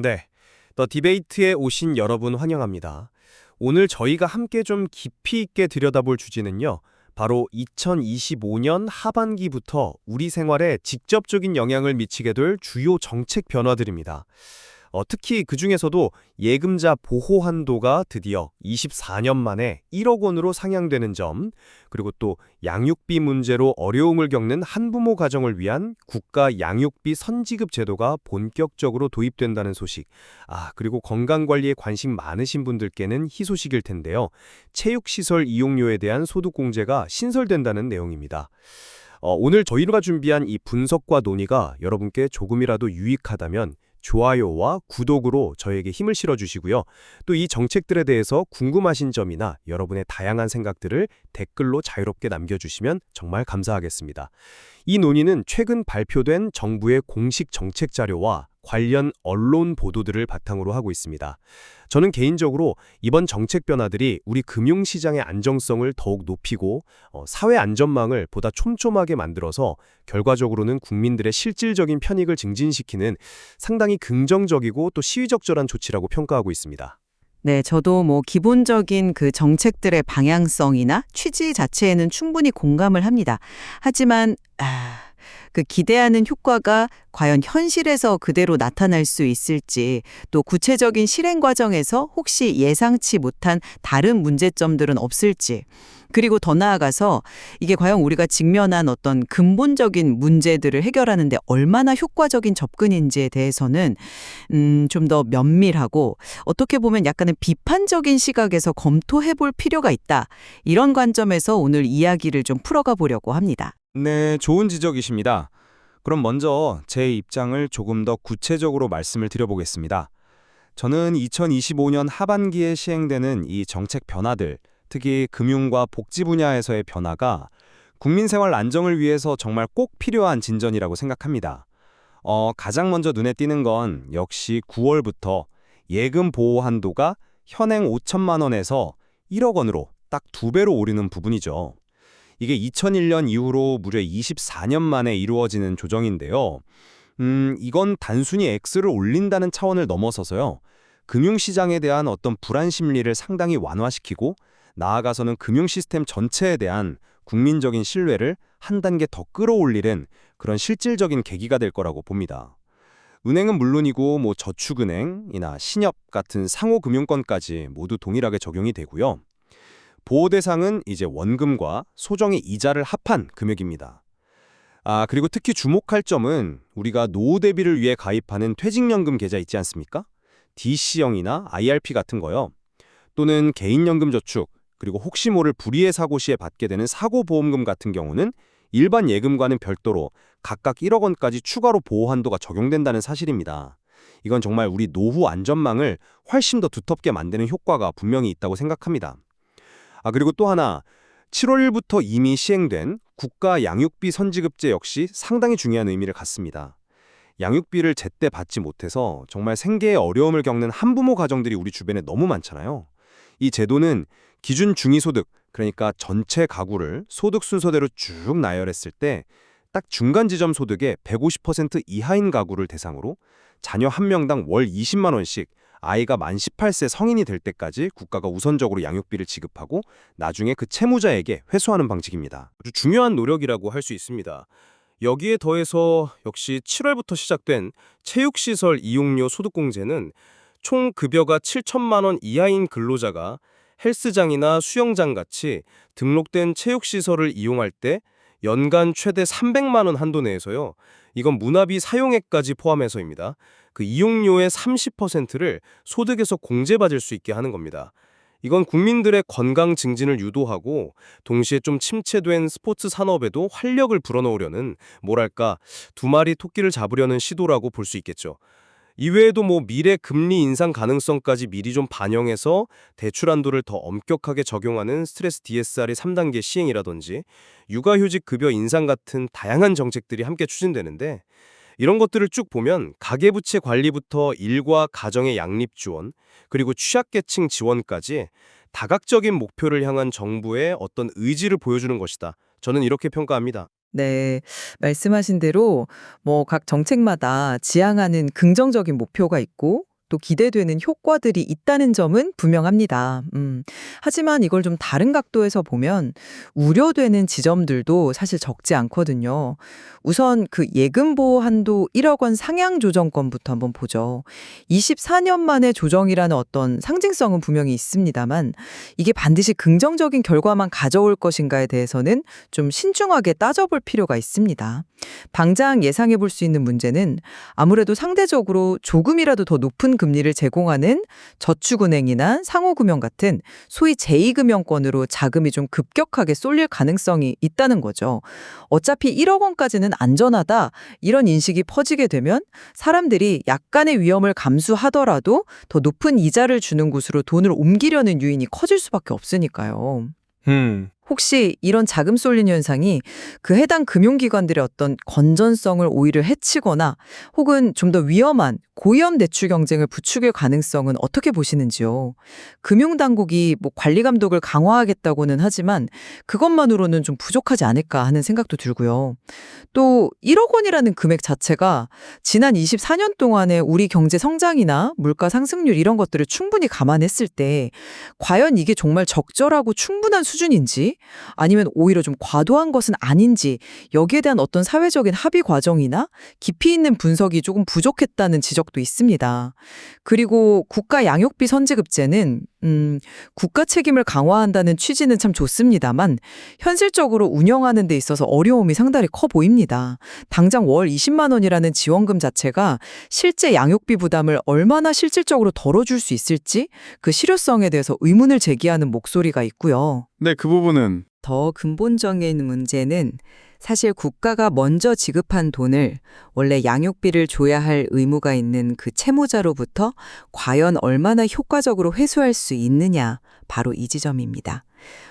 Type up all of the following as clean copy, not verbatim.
네, 더 디베이트에 오신 여러분 환영합니다. 오늘 저희가 함께 좀 깊이 있게 들여다볼 주제는요. 바로 2025년 하반기부터 우리 생활에 직접적인 영향을 미치게 될 주요 정책 변화들입니다. 특히 그중에서도 예금자 보호 한도가 드디어 24년 만에 1억 원으로 상향되는 점, 그리고 또 양육비 문제로 어려움을 겪는 한부모 가정을 위한 국가 양육비 선지급 제도가 본격적으로 도입된다는 소식. 그리고 건강관리에 관심 많으신 분들께는 희소식일 텐데요. 체육시설 이용료에 대한 소득공제가 신설된다는 내용입니다. 오늘 저희가 준비한 이 분석과 논의가 여러분께 조금이라도 유익하다면 좋아요와 구독으로 저에게 힘을 실어주시고요. 또 이 정책들에 대해서 궁금하신 점이나 여러분의 다양한 생각들을 댓글로 자유롭게 남겨주시면 정말 감사하겠습니다. 이 논의는 최근 발표된 정부의 공식 정책 자료와 관련 언론 보도들을 바탕으로 하고 있습니다. 저는 개인적으로 이번 정책 변화들이 우리 금융시장의 안정성을 더욱 높이고 사회 안전망을 보다 촘촘하게 만들어서 결과적으로는 국민들의 실질적인 편익을 증진시키는 상당히 긍정적이고 또 시의적절한 조치라고 평가하고 있습니다. 네, 저도 기본적인 그 정책들의 방향성이나 취지 자체에는 충분히 공감을 합니다. 하지만 그 기대하는 효과가 과연 현실에서 그대로 나타날 수 있을지, 또 구체적인 실행 과정에서 혹시 예상치 못한 다른 문제점들은 없을지, 그리고 더 나아가서 이게 과연 우리가 직면한 어떤 근본적인 문제들을 해결하는 데 얼마나 효과적인 접근인지에 대해서는 좀 더 면밀하고 어떻게 보면 약간은 비판적인 시각에서 검토해 볼 필요가 있다. 이런 관점에서 오늘 이야기를 좀 풀어가 보려고 합니다. 네, 좋은 지적이십니다. 그럼 먼저 제 입장을 조금 더 구체적으로 말씀을 드려보겠습니다. 저는 2025년 하반기에 시행되는 이 정책 변화들, 특히 금융과 복지 분야에서의 변화가 국민 생활 안정을 위해서 정말 꼭 필요한 진전이라고 생각합니다. 가장 먼저 눈에 띄는 건 역시 9월부터 예금 보호 한도가 현행 5천만 원에서 1억 원으로 딱 2배로 오르는 부분이죠. 이게 2001년 이후로 무려 24년 만에 이루어지는 조정인데요. 이건 단순히 액수를 올린다는 차원을 넘어서서요. 금융시장에 대한 어떤 불안 심리를 상당히 완화시키고 나아가서는 금융 시스템 전체에 대한 국민적인 신뢰를 한 단계 더 끌어올리는 그런 실질적인 계기가 될 거라고 봅니다. 은행은 물론이고 저축은행이나 신협 같은 상호금융권까지 모두 동일하게 적용이 되고요. 보호 대상은 이제 원금과 소정의 이자를 합한 금액입니다. 그리고 특히 주목할 점은 우리가 노후 대비를 위해 가입하는 퇴직연금 계좌 있지 않습니까? DC형이나 IRP 같은 거요. 또는 개인연금 저축, 그리고 혹시 모를 불의의 사고 시에 받게 되는 사고보험금 같은 경우는 일반 예금과는 별도로 각각 1억 원까지 추가로 보호 한도가 적용된다는 사실입니다. 이건 정말 우리 노후 안전망을 훨씬 더 두텁게 만드는 효과가 분명히 있다고 생각합니다. 그리고 또 하나, 7월 1일부터 이미 시행된 국가 양육비 선지급제 역시 상당히 중요한 의미를 갖습니다. 양육비를 제때 받지 못해서 정말 생계에 어려움을 겪는 한부모 가정들이 우리 주변에 너무 많잖아요. 이 제도는 기준 중위소득, 그러니까 전체 가구를 소득 순서대로 쭉 나열했을 때 딱 중간 지점 소득의 150% 이하인 가구를 대상으로 자녀 한 명당 월 20만 원씩 아이가 만 18세 성인이 될 때까지 국가가 우선적으로 양육비를 지급하고 나중에 그 채무자에게 회수하는 방식입니다. 아주 중요한 노력이라고 할 수 있습니다. 여기에 더해서 역시 7월부터 시작된 체육시설 이용료 소득공제는 총 급여가 7천만 원 이하인 근로자가 헬스장이나 수영장 같이 등록된 체육시설을 이용할 때 연간 최대 300만 원 한도 내에서요. 이건 문화비 사용액까지 포함해서입니다. 그 이용료의 30%를 소득에서 공제받을 수 있게 하는 겁니다. 이건 국민들의 건강 증진을 유도하고 동시에 좀 침체된 스포츠 산업에도 활력을 불어넣으려는 뭐랄까 두 마리 토끼를 잡으려는 시도라고 볼 수 있겠죠. 이외에도 미래 금리 인상 가능성까지 미리 좀 반영해서 대출 한도를 더 엄격하게 적용하는 스트레스 DSR의 3단계 시행이라든지 육아휴직 급여 인상 같은 다양한 정책들이 함께 추진되는데 이런 것들을 쭉 보면 가계부채 관리부터 일과 가정의 양립 지원, 그리고 취약계층 지원까지 다각적인 목표를 향한 정부의 어떤 의지를 보여주는 것이다. 저는 이렇게 평가합니다. 네, 말씀하신 대로 각 정책마다 지향하는 긍정적인 목표가 있고 또 기대되는 효과들이 있다는 점은 분명합니다. 하지만 이걸 좀 다른 각도에서 보면 우려되는 지점들도 사실 적지 않거든요. 우선 그 예금 보호 한도 1억 원 상향 조정권부터 한번 보죠. 24년 만에 조정이라는 어떤 상징성은 분명히 있습니다만 이게 반드시 긍정적인 결과만 가져올 것인가에 대해서는 좀 신중하게 따져볼 필요가 있습니다. 당장 예상해 볼 수 있는 문제는 아무래도 상대적으로 조금이라도 더 높은 금리를 제공하는 저축은행이나 상호금융 같은 소위 제2금융권으로 자금이 좀 급격하게 쏠릴 가능성이 있다는 거죠. 어차피 1억 원까지는 안전하다 이런 인식이 퍼지게 되면 사람들이 약간의 위험을 감수하더라도 더 높은 이자를 주는 곳으로 돈을 옮기려는 유인이 커질 수밖에 없으니까요. 혹시 이런 자금 쏠린 현상이 그 해당 금융기관들의 어떤 건전성을 오히려 해치거나 혹은 좀 더 위험한 고위험 대출 경쟁을 부추길 가능성은 어떻게 보시는지요? 금융당국이 뭐 관리 감독을 강화하겠다고는 하지만 그것만으로는 좀 부족하지 않을까 하는 생각도 들고요. 또 1억 원이라는 금액 자체가 지난 24년 동안의 우리 경제 성장이나 물가 상승률 이런 것들을 충분히 감안했을 때 과연 이게 정말 적절하고 충분한 수준인지 아니면 오히려 좀 과도한 것은 아닌지 여기에 대한 어떤 사회적인 합의 과정이나 깊이 있는 분석이 조금 부족했다는 지적도 있습니다. 그리고 국가 양육비 선지급제는 국가 책임을 강화한다는 취지는 참 좋습니다만 현실적으로 운영하는 데 있어서 어려움이 상당히 커 보입니다. 당장 월 20만 원이라는 지원금 자체가 실제 양육비 부담을 얼마나 실질적으로 덜어줄 수 있을지 그 실효성에 대해서 의문을 제기하는 목소리가 있고요. 네, 그 부분은 더 근본적인 문제는 사실 국가가 먼저 지급한 돈을 원래 양육비를 줘야 할 의무가 있는 그 채무자로부터 과연 얼마나 효과적으로 회수할 수 있느냐, 바로 이 지점입니다.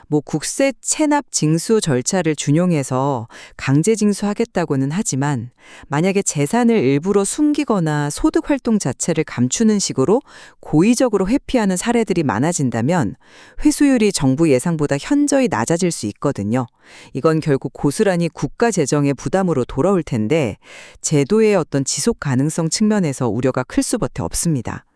뭐 국세 체납 징수 절차를 준용해서 강제 징수하겠다고는 하지만 만약에 재산을 일부러 숨기거나 소득 활동 자체를 감추는 식으로 고의적으로 회피하는 사례들이 많아진다면 회수율이 정부 예상보다 현저히 낮아질 수 있거든요. 이건 결국 고스란히 국가 재정의 부담으로 돌아올 텐데 제도의 어떤 지속 가능성 측면에서 우려가 클 수밖에 없습니다.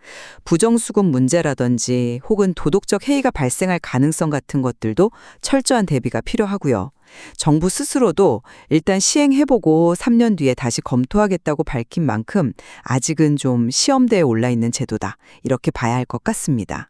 부정수급 문제라든지 혹은 도덕적 해이가 발생할 가능성 같은 것들도 철저한 대비가 필요하고요. 정부 스스로도 일단 시행해보고 3년 뒤에 다시 검토하겠다고 밝힌 만큼 아직은 좀 시험대에 올라있는 제도다. 이렇게 봐야 할 것 같습니다.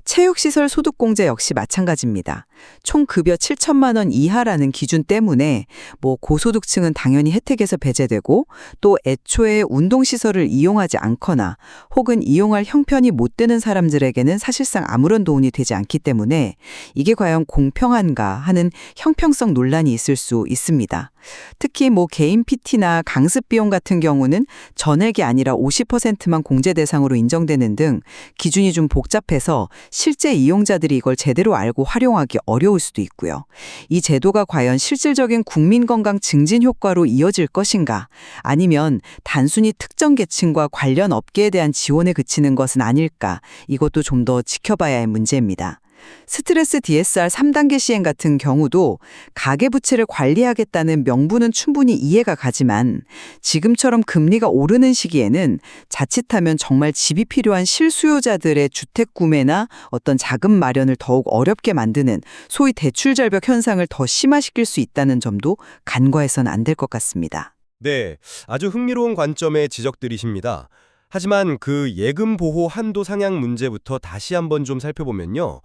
체육시설 소득공제 역시 마찬가지입니다. 총 급여 7천만 원 이하라는 기준 때문에 뭐 고소득층은 당연히 혜택에서 배제되고 또 애초에 운동시설을 이용하지 않거나 혹은 이용할 형편이 못 되는 사람들에게는 사실상 아무런 도움이 되지 않기 때문에 이게 과연 공평한가 하는 형평성 논란이 있을 수 있습니다. 특히 뭐 개인 PT나 강습 비용 같은 경우는 전액이 아니라 50%만 공제 대상으로 인정되는 등 기준이 좀 복잡해서 실제 이용자들이 이걸 제대로 알고 활용하기 어려울 수도 있고요. 이 제도가 과연 실질적인 국민 건강 증진 효과로 이어질 것인가 아니면 단순히 특정 계층과 관련 업계에 대한 지원에 그치는 것은 아닐까 이것도 좀 더 지켜봐야 할 문제입니다. 스트레스 DSR 3단계 시행 같은 경우도 가계부채를 관리하겠다는 명분은 충분히 이해가 가지만 지금처럼 금리가 오르는 시기에는 자칫하면 정말 집이 필요한 실수요자들의 주택 구매나 어떤 자금 마련을 더욱 어렵게 만드는 소위 대출 절벽 현상을 더 심화시킬 수 있다는 점도 간과해서는 안 될 것 같습니다. 네, 아주 흥미로운 관점의 지적들이십니다. 하지만 그 예금 보호 한도 상향 문제부터 다시 한번 좀 살펴보면요.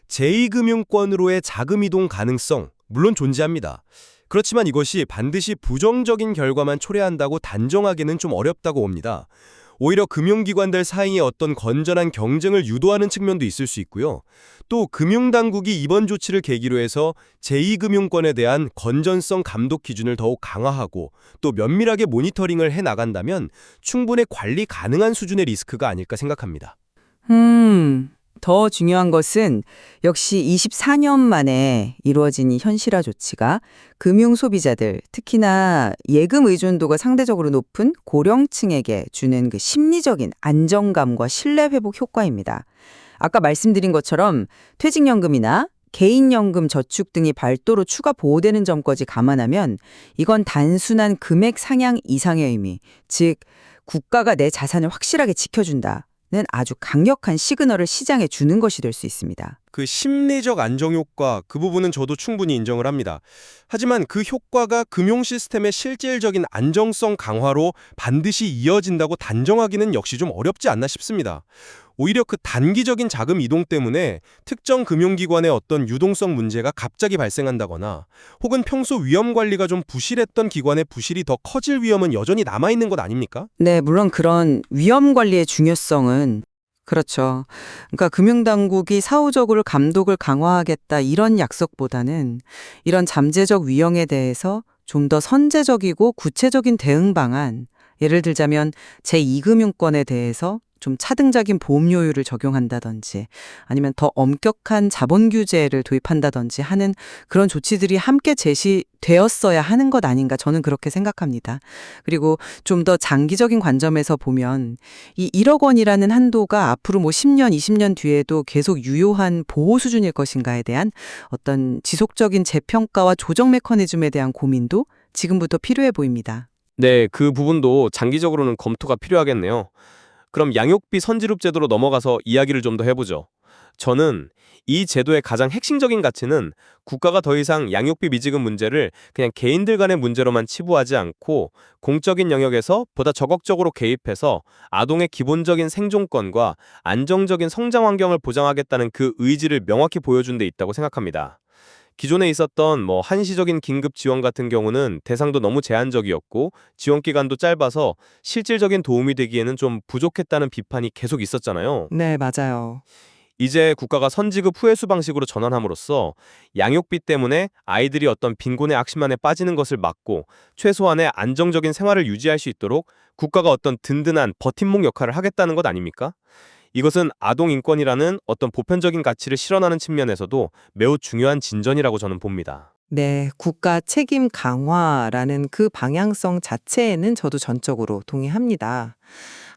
제2금융권으로의 자금 이동 가능성, 물론 존재합니다. 그렇지만 이것이 반드시 부정적인 결과만 초래한다고 단정하기는 좀 어렵다고 봅니다. 오히려 금융기관들 사이에 어떤 건전한 경쟁을 유도하는 측면도 있을 수 있고요. 또 금융당국이 이번 조치를 계기로 해서 제2금융권에 대한 건전성 감독 기준을 더욱 강화하고 또 면밀하게 모니터링을 해나간다면 충분히 관리 가능한 수준의 리스크가 아닐까 생각합니다. 더 중요한 것은 역시 24년 만에 이루어진 이 현실화 조치가 금융 소비자들, 특히나 예금 의존도가 상대적으로 높은 고령층에게 주는 그 심리적인 안정감과 신뢰 회복 효과입니다. 아까 말씀드린 것처럼 퇴직연금이나 개인연금 저축 등이 발도로 추가 보호되는 점까지 감안하면 이건 단순한 금액 상향 이상의 의미, 즉 국가가 내 자산을 확실하게 지켜준다. 아주 강력한 시그널을 시장에 주는 것이 될 수 있습니다. 그 심리적 안정 효과, 그 부분은 저도 충분히 인정을 합니다. 하지만 그 효과가 금융 시스템의 실질적인 안정성 강화로 반드시 이어진다고 단정하기는 역시 좀 어렵지 않나 싶습니다. 오히려 그 단기적인 자금 이동 때문에 특정 금융기관의 어떤 유동성 문제가 갑자기 발생한다거나 혹은 평소 위험 관리가 좀 부실했던 기관의 부실이 더 커질 위험은 여전히 남아있는 것 아닙니까? 네, 물론 그런 위험 관리의 중요성은 그렇죠. 그러니까 금융당국이 사후적으로 감독을 강화하겠다 이런 약속보다는 이런 잠재적 위험에 대해서 좀 더 선제적이고 구체적인 대응 방안, 예를 들자면 제2금융권에 대해서 좀 차등적인 보험 요율을 적용한다든지 아니면 더 엄격한 자본 규제를 도입한다든지 하는 그런 조치들이 함께 제시되었어야 하는 것 아닌가 저는 그렇게 생각합니다. 그리고 좀 더 장기적인 관점에서 보면 이 1억 원이라는 한도가 앞으로 뭐 10년, 20년 뒤에도 계속 유효한 보호 수준일 것인가에 대한 어떤 지속적인 재평가와 조정 메커니즘에 대한 고민도 지금부터 필요해 보입니다. 네, 그 부분도 장기적으로는 검토가 필요하겠네요. 그럼 양육비 선지급 제도로 넘어가서 이야기를 좀 더 해보죠. 저는 이 제도의 가장 핵심적인 가치는 국가가 더 이상 양육비 미지급 문제를 그냥 개인들 간의 문제로만 치부하지 않고 공적인 영역에서 보다 적극적으로 개입해서 아동의 기본적인 생존권과 안정적인 성장 환경을 보장하겠다는 그 의지를 명확히 보여준 데 있다고 생각합니다. 기존에 있었던 한시적인 긴급 지원 같은 경우는 대상도 너무 제한적이었고 지원 기간도 짧아서 실질적인 도움이 되기에는 좀 부족했다는 비판이 계속 있었잖아요. 네, 맞아요. 이제 국가가 선지급 후회수 방식으로 전환함으로써 양육비 때문에 아이들이 어떤 빈곤의 악순환에 빠지는 것을 막고 최소한의 안정적인 생활을 유지할 수 있도록 국가가 어떤 든든한 버팀목 역할을 하겠다는 것 아닙니까? 이것은 아동 인권이라는 어떤 보편적인 가치를 실현하는 측면에서도 매우 중요한 진전이라고 저는 봅니다. 네, 국가 책임 강화라는 그 방향성 자체에는 저도 전적으로 동의합니다.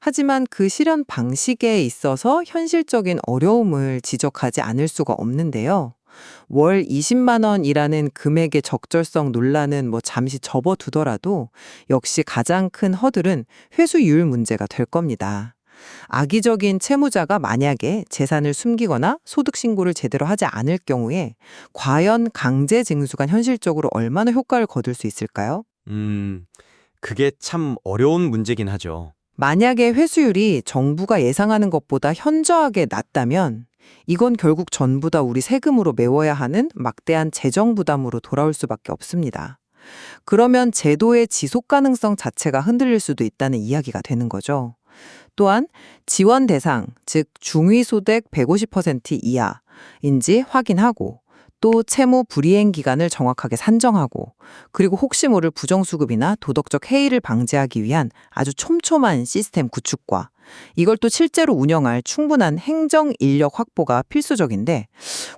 하지만 그 실현 방식에 있어서 현실적인 어려움을 지적하지 않을 수가 없는데요. 월 20만 원이라는 금액의 적절성 논란은 잠시 접어두더라도 역시 가장 큰 허들은 회수율 문제가 될 겁니다. 악의적인 채무자가 만약에 재산을 숨기거나 소득 신고를 제대로 하지 않을 경우에 과연 강제 징수가 현실적으로 얼마나 효과를 거둘 수 있을까요? 그게 참 어려운 문제긴 하죠. 만약에 회수율이 정부가 예상하는 것보다 현저하게 낮다면 이건 결국 전부 다 우리 세금으로 메워야 하는 막대한 재정 부담으로 돌아올 수밖에 없습니다. 그러면 제도의 지속 가능성 자체가 흔들릴 수도 있다는 이야기가 되는 거죠. 또한 지원 대상, 즉 중위소득 150% 이하인지 확인하고 또 채무 불이행 기간을 정확하게 산정하고 그리고 혹시 모를 부정수급이나 도덕적 해이를 방지하기 위한 아주 촘촘한 시스템 구축과 이걸 또 실제로 운영할 충분한 행정 인력 확보가 필수적인데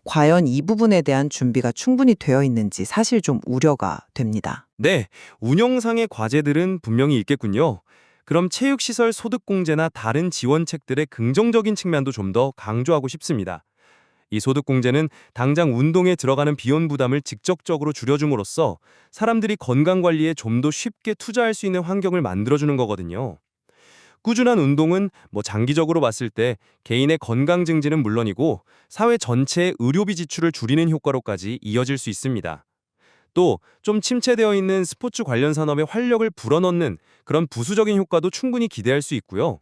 과연 이 부분에 대한 준비가 충분히 되어 있는지 사실 좀 우려가 됩니다. 네, 운영상의 과제들은 분명히 있겠군요. 그럼 체육시설 소득공제나 다른 지원책들의 긍정적인 측면도 좀 더 강조하고 싶습니다. 이 소득공제는 당장 운동에 들어가는 비용 부담을 직접적으로 줄여줌으로써 사람들이 건강관리에 좀 더 쉽게 투자할 수 있는 환경을 만들어주는 거거든요. 꾸준한 운동은 장기적으로 봤을 때 개인의 건강 증진은 물론이고 사회 전체의 의료비 지출을 줄이는 효과로까지 이어질 수 있습니다. 또 좀 침체되어 있는 스포츠 관련 산업에 활력을 불어넣는 그런 부수적인 효과도 충분히 기대할 수 있고요.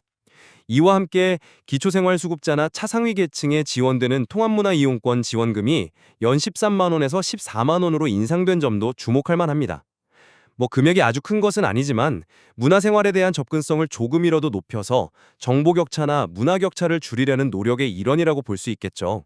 이와 함께 기초생활수급자나 차상위 계층에 지원되는 통합문화이용권 지원금이 연 13만 원에서 14만 원으로 인상된 점도 주목할 만합니다. 금액이 아주 큰 것은 아니지만 문화생활에 대한 접근성을 조금이라도 높여서 정보격차나 문화격차를 줄이려는 노력의 일환이라고 볼 수 있겠죠.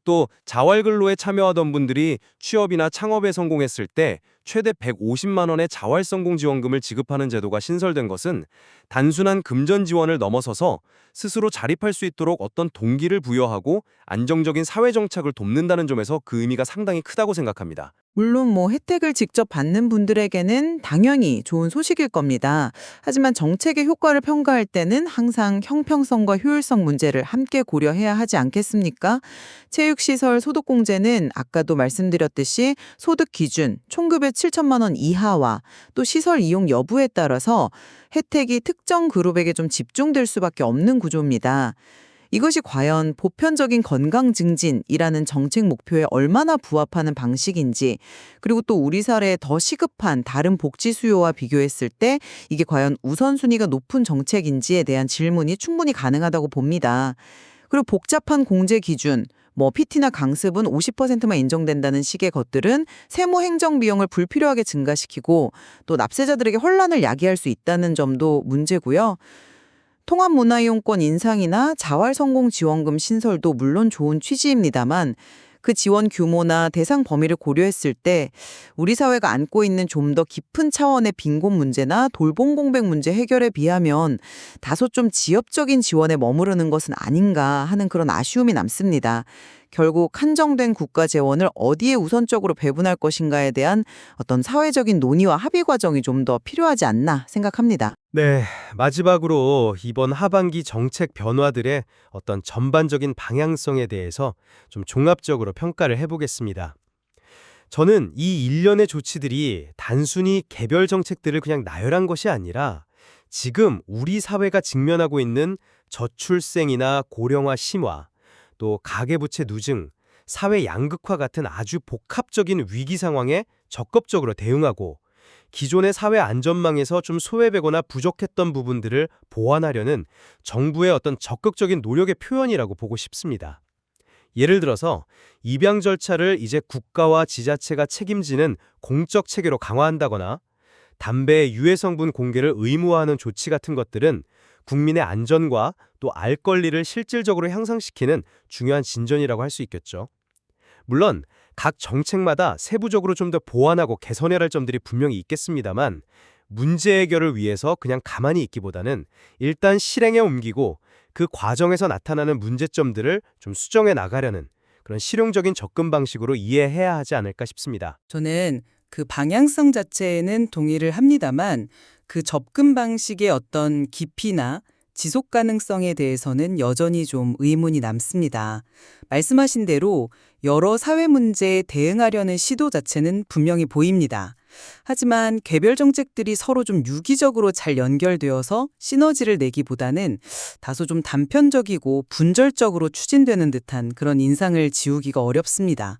또 자활근로에 참여하던 분들이 취업이나 창업에 성공했을 때 최대 150만 원의 자활성공지원금을 지급하는 제도가 신설된 것은 단순한 금전 지원을 넘어서서 스스로 자립할 수 있도록 어떤 동기를 부여하고 안정적인 사회 정착을 돕는다는 점에서 그 의미가 상당히 크다고 생각합니다. 물론 혜택을 직접 받는 분들에게는 당연히 좋은 소식일 겁니다. 하지만 정책의 효과를 평가할 때는 항상 형평성과 효율성 문제를 함께 고려해야 하지 않겠습니까? 체육시설 소득공제는 아까도 말씀드렸듯이 소득 기준, 총급의 7천만 원 이하와 또 시설 이용 여부에 따라서 혜택이 특정 그룹에게 좀 집중될 수밖에 없는 구조입니다. 이것이 과연 보편적인 건강 증진이라는 정책 목표에 얼마나 부합하는 방식인지, 그리고 또 우리 사회에 더 시급한 다른 복지 수요와 비교했을 때 이게 과연 우선순위가 높은 정책인지에 대한 질문이 충분히 가능하다고 봅니다. 그리고 복잡한 공제 기준, PT나 강습은 50%만 인정된다는 식의 것들은 세무 행정 비용을 불필요하게 증가시키고 또 납세자들에게 혼란을 야기할 수 있다는 점도 문제고요. 통합문화이용권 인상이나 자활성공지원금 신설도 물론 좋은 취지입니다만 그 지원 규모나 대상 범위를 고려했을 때 우리 사회가 안고 있는 좀 더 깊은 차원의 빈곤 문제나 돌봄 공백 문제 해결에 비하면 다소 좀 지엽적인 지원에 머무르는 것은 아닌가 하는 그런 아쉬움이 남습니다. 결국 한정된 국가 재원을 어디에 우선적으로 배분할 것인가에 대한 어떤 사회적인 논의와 합의 과정이 좀 더 필요하지 않나 생각합니다. 네, 마지막으로 이번 하반기 정책 변화들의 어떤 전반적인 방향성에 대해서 좀 종합적으로 평가를 해보겠습니다. 저는 이 일련의 조치들이 단순히 개별 정책들을 그냥 나열한 것이 아니라 지금 우리 사회가 직면하고 있는 저출생이나 고령화 심화, 또 가계부채 누증, 사회 양극화 같은 아주 복합적인 위기 상황에 적극적으로 대응하고 기존의 사회 안전망에서 좀 소외되거나 부족했던 부분들을 보완하려는 정부의 어떤 적극적인 노력의 표현이라고 보고 싶습니다. 예를 들어서 입양 절차를 이제 국가와 지자체가 책임지는 공적 체계로 강화한다거나 담배의 유해 성분 공개를 의무화하는 조치 같은 것들은 국민의 안전과 또 알 권리를 실질적으로 향상시키는 중요한 진전이라고 할 수 있겠죠. 물론 각 정책마다 세부적으로 좀 더 보완하고 개선해야 할 점들이 분명히 있겠습니다만 문제 해결을 위해서 그냥 가만히 있기보다는 일단 실행에 옮기고 그 과정에서 나타나는 문제점들을 좀 수정해 나가려는 그런 실용적인 접근 방식으로 이해해야 하지 않을까 싶습니다. 저는 그 방향성 자체에는 동의를 합니다만 그 접근 방식의 어떤 깊이나 지속 가능성에 대해서는 여전히 좀 의문이 남습니다. 말씀하신 대로 여러 사회 문제에 대응하려는 시도 자체는 분명히 보입니다. 하지만 개별 정책들이 서로 좀 유기적으로 잘 연결되어서 시너지를 내기보다는 다소 좀 단편적이고 분절적으로 추진되는 듯한 그런 인상을 지우기가 어렵습니다.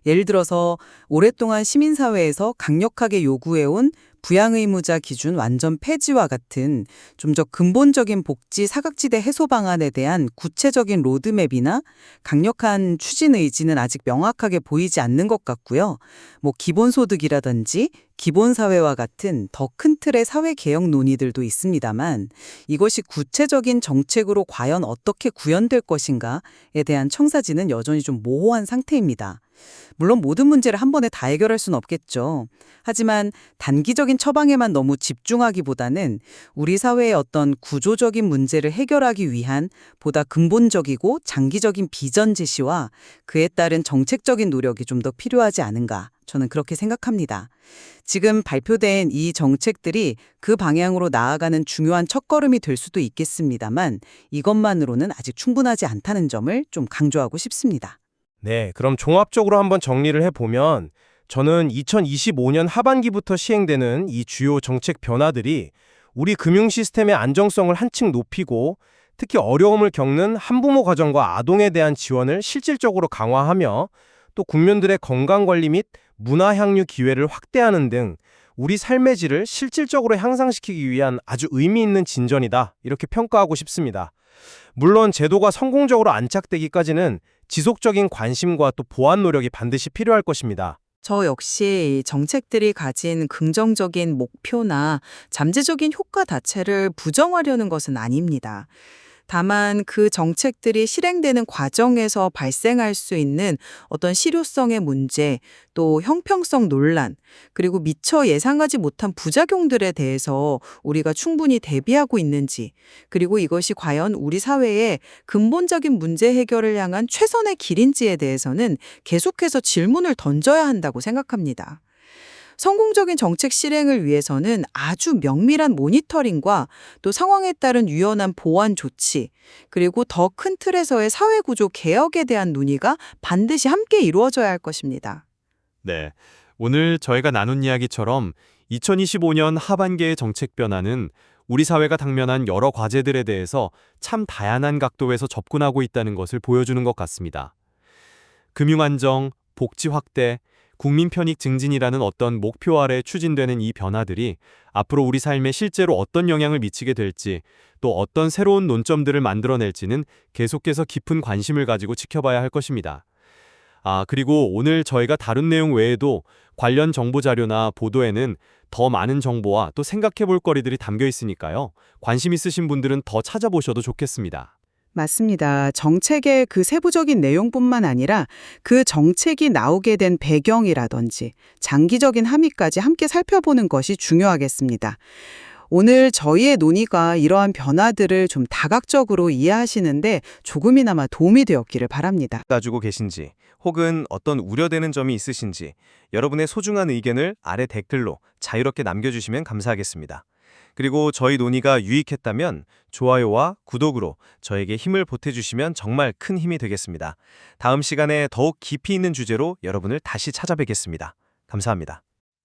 예를 들어서 오랫동안 시민사회에서 강력하게 요구해온 부양의무자 기준 완전 폐지와 같은 좀 더 근본적인 복지 사각지대 해소 방안에 대한 구체적인 로드맵이나 강력한 추진 의지는 아직 명확하게 보이지 않는 것 같고요. 기본소득이라든지 기본사회와 같은 더 큰 틀의 사회개혁 논의들도 있습니다만 이것이 구체적인 정책으로 과연 어떻게 구현될 것인가에 대한 청사진은 여전히 좀 모호한 상태입니다. 물론 모든 문제를 한 번에 다 해결할 수는 없겠죠. 하지만 단기적인 처방에만 너무 집중하기보다는 우리 사회의 어떤 구조적인 문제를 해결하기 위한 보다 근본적이고 장기적인 비전 제시와 그에 따른 정책적인 노력이 좀 더 필요하지 않은가, 저는 그렇게 생각합니다. 지금 발표된 이 정책들이 그 방향으로 나아가는 중요한 첫걸음이 될 수도 있겠습니다만 이것만으로는 아직 충분하지 않다는 점을 좀 강조하고 싶습니다. 네, 그럼 종합적으로 한번 정리를 해보면 저는 2025년 하반기부터 시행되는 이 주요 정책 변화들이 우리 금융 시스템의 안정성을 한층 높이고 특히 어려움을 겪는 한부모 가정과 아동에 대한 지원을 실질적으로 강화하며 또 국민들의 건강관리 및 문화향유 기회를 확대하는 등 우리 삶의 질을 실질적으로 향상시키기 위한 아주 의미 있는 진전이다, 이렇게 평가하고 싶습니다. 물론 제도가 성공적으로 안착되기까지는 지속적인 관심과 또 보완 노력이 반드시 필요할 것입니다. 저 역시 정책들이 가진 긍정적인 목표나 잠재적인 효과 자체를 부정하려는 것은 아닙니다. 다만 그 정책들이 실행되는 과정에서 발생할 수 있는 어떤 실효성의 문제, 또 형평성 논란, 그리고 미처 예상하지 못한 부작용들에 대해서 우리가 충분히 대비하고 있는지, 그리고 이것이 과연 우리 사회의 근본적인 문제 해결을 향한 최선의 길인지에 대해서는 계속해서 질문을 던져야 한다고 생각합니다. 성공적인 정책 실행을 위해서는 아주 명밀한 모니터링과 또 상황에 따른 유연한 보완 조치, 그리고 더 큰 틀에서의 사회구조 개혁에 대한 논의가 반드시 함께 이루어져야 할 것입니다. 네, 오늘 저희가 나눈 이야기처럼 2025년 하반기의 정책 변화는 우리 사회가 당면한 여러 과제들에 대해서 참 다양한 각도에서 접근하고 있다는 것을 보여주는 것 같습니다. 금융 안정, 복지 확대, 국민 편익 증진이라는 어떤 목표 아래 추진되는 이 변화들이 앞으로 우리 삶에 실제로 어떤 영향을 미치게 될지, 또 어떤 새로운 논점들을 만들어낼지는 계속해서 깊은 관심을 가지고 지켜봐야 할 것입니다. 그리고 오늘 저희가 다룬 내용 외에도 관련 정보 자료나 보도에는 더 많은 정보와 또 생각해 볼 거리들이 담겨 있으니까요. 관심 있으신 분들은 더 찾아보셔도 좋겠습니다. 맞습니다. 정책의 그 세부적인 내용뿐만 아니라 그 정책이 나오게 된 배경이라든지 장기적인 함의까지 함께 살펴보는 것이 중요하겠습니다. 오늘 저희의 논의가 이러한 변화들을 좀 다각적으로 이해하시는데 조금이나마 도움이 되었기를 바랍니다. 가지고 계신지 혹은 어떤 우려되는 점이 있으신지 여러분의 소중한 의견을 아래 댓글로 자유롭게 남겨주시면 감사하겠습니다. 그리고 저희 논의가 유익했다면 좋아요와 구독으로 저에게 힘을 보태주시면 정말 큰 힘이 되겠습니다. 다음 시간에 더욱 깊이 있는 주제로 여러분을 다시 찾아뵙겠습니다. 감사합니다.